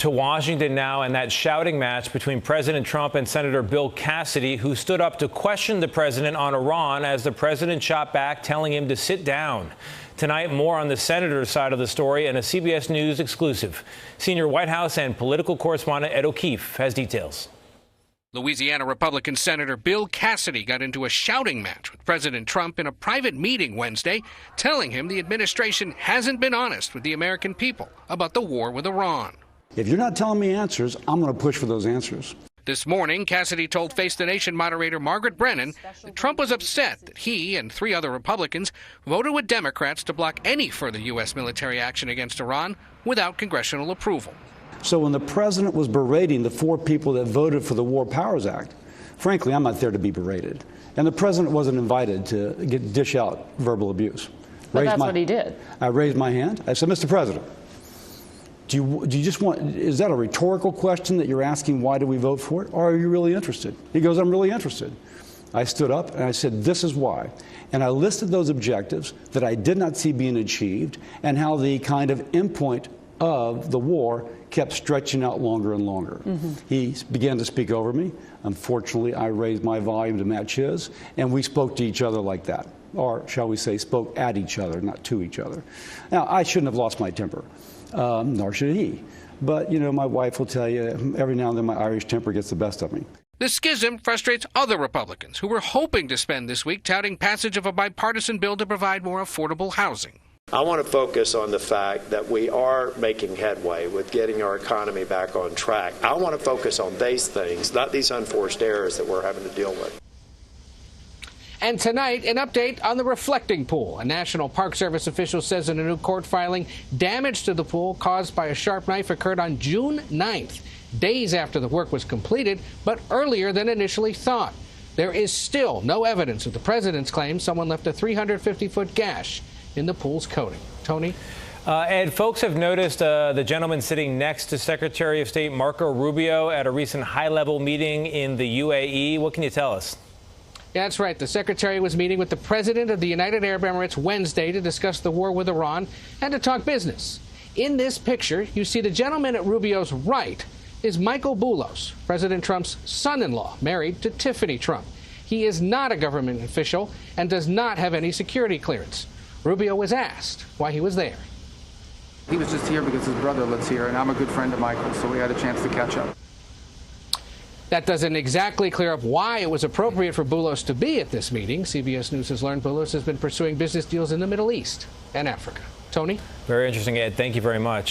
To Washington now, and that shouting match between President Trump and Senator Bill Cassidy, who stood up to question the president on Iran as the president shot back, telling him to sit down. Tonight, more on the senator's side of the story and a CBS News exclusive. Senior White House and political correspondent Ed O'Keefe has details. Louisiana Republican Senator Bill Cassidy got into a shouting match with President Trump in a private meeting Wednesday, telling him the administration hasn't been honest with the American people about the war with Iran. If you're not telling me answers, I'm going to push for those answers. This morning, Cassidy told Face the Nation moderator Margaret Brennan that Trump was upset that he and 3 other Republicans voted with Democrats to block any further U.S. military action against Iran without congressional approval. So when the president was berating the 4 people that voted for the War Powers Act, frankly, I'm not there to be berated. And the president wasn't invited to dish out verbal abuse. But that's what he did. I raised my hand. I said, Mr. President, do you just want, is that a rhetorical question that you're asking, why do we vote for it? Or are you really interested? He goes, I'm really interested. I stood up and I said, this is why. And I listed those objectives that I did not see being achieved and how the kind of endpoint of the war kept stretching out longer and longer. He began to speak over me. Unfortunately, I raised my volume to match his, and we spoke to each other like that. Or, shall we say, spoke at each other, not to each other. Now, I shouldn't have lost my temper. Nor should he. But, you know, my wife will tell you, every now and then my Irish temper gets the best of me. The schism frustrates other Republicans who were hoping to spend this week touting passage of a bipartisan bill to provide more affordable housing. I want to focus on the fact that we are making headway with getting our economy back on track. I want to focus on these things, not these unforced errors that we're having to deal with. And tonight, an update on the reflecting pool. A National Park Service official says in a new court filing, damage to the pool caused by a sharp knife occurred on June 9th, days after the work was completed, but earlier than initially thought. There is still no evidence of the president's claim someone left a 350-foot gash in the pool's coating. Tony? Ed, folks have noticed the gentleman sitting next to Secretary of State Marco Rubio at a recent high-level meeting in the UAE. What can you tell us? Yeah, that's right. The secretary was meeting with the president of the United Arab Emirates Wednesday to discuss the war with Iran and to talk business. In this picture, you see the gentleman at Rubio's right is Michael Boulos, President Trump's son-in-law, married to Tiffany Trump. He is not a government official and does not have any security clearance. Rubio was asked why he was there. He was just here because his brother lives here, and I'm a good friend of Michael, so we had a chance to catch up. That doesn't exactly clear up why it was appropriate for Boulos to be at this meeting. CBS News has learned Boulos has been pursuing business deals in the Middle East and Africa. Tony? Very interesting, Ed. Thank you very much.